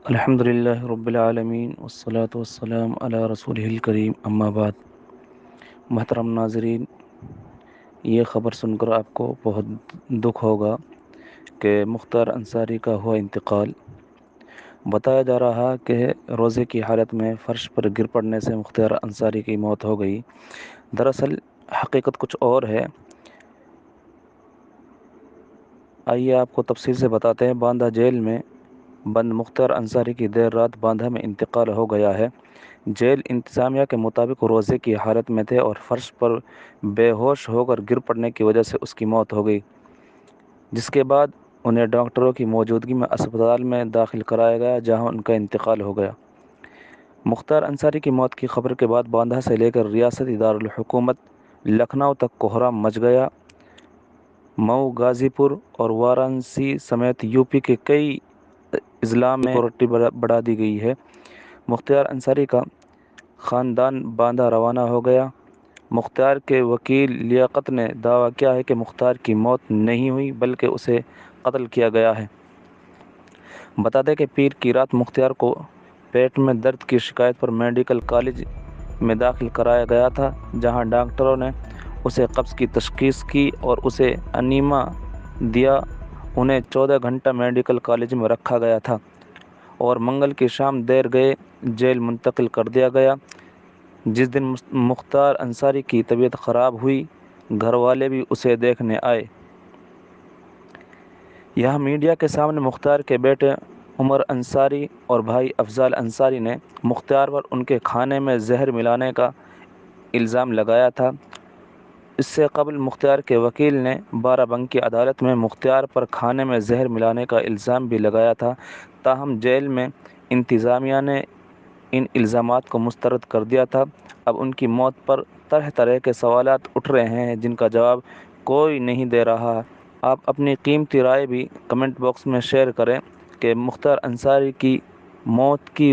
الحمد للہ رب العالمین والصلاة والسلام علی رسولہ الکریم، اما بعد۔ محترم ناظرین، یہ خبر سن کر آپ کو بہت دکھ ہوگا کہ مختار انصاری کا ہوا انتقال۔ بتایا جا رہا کہ روزے کی حالت میں فرش پر گر پڑنے سے مختار انصاری کی موت ہو گئی۔ دراصل حقیقت کچھ اور ہے۔ آئیے آپ کو تفصیل سے بتاتے ہیں۔ باندھا جیل میں بند مختار انصاری کی دیر رات باندھا میں انتقال ہو گیا ہے۔ جیل انتظامیہ کے مطابق روزے کی حالت میں تھے اور فرش پر بے ہوش ہو کر گر پڑنے کی وجہ سے اس کی موت ہو گئی، جس کے بعد انہیں ڈاکٹروں کی موجودگی میں اسپتال میں داخل کرایا گیا، جہاں ان کا انتقال ہو گیا۔ مختار انصاری کی موت کی خبر کے بعد باندھا سے لے کر ریاستی دارالحکومت لکھنؤ تک کوہرام مچ گیا۔ مئو، غازی پور اور وارانسی سمیت یو پی کے کئی اضلاع میں سیکورٹی بڑھا دی گئی ہے۔ مختار انصاری کا خاندان باندھا روانہ ہو گیا۔ مختار کے وکیل لیاقت نے دعویٰ کیا ہے کہ مختار کی موت نہیں ہوئی بلکہ اسے قتل کیا گیا ہے۔ بتا دیں کہ پیر کی رات مختار کو پیٹ میں درد کی شکایت پر میڈیکل کالج میں داخل کرایا گیا تھا، جہاں ڈاکٹروں نے اسے قبض کی تشخیص کی اور اسے انیمیا دیا۔ انہیں 14 گھنٹہ میڈیکل کالج میں رکھا گیا تھا اور منگل کی شام دیر گئے جیل منتقل کر دیا گیا۔ جس دن مختار انصاری کی طبیعت خراب ہوئی، گھر والے بھی اسے دیکھنے آئے۔ یہاں میڈیا کے سامنے مختار کے بیٹے عمر انصاری اور بھائی افضال انصاری نے مختار پر ان کے کھانے میں زہر ملانے کا الزام لگایا تھا۔ اس سے قبل مختار کے وکیل نے بارہ بنکی عدالت میں مختار پر کھانے میں زہر ملانے کا الزام بھی لگایا تھا، تاہم جیل میں انتظامیہ نے ان الزامات کو مسترد کر دیا تھا۔ اب ان کی موت پر طرح طرح کے سوالات اٹھ رہے ہیں جن کا جواب کوئی نہیں دے رہا۔ آپ اپنی قیمتی رائے بھی کمنٹ باکس میں شیئر کریں کہ مختار انصاری کی موت کی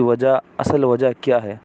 اصل وجہ کیا ہے۔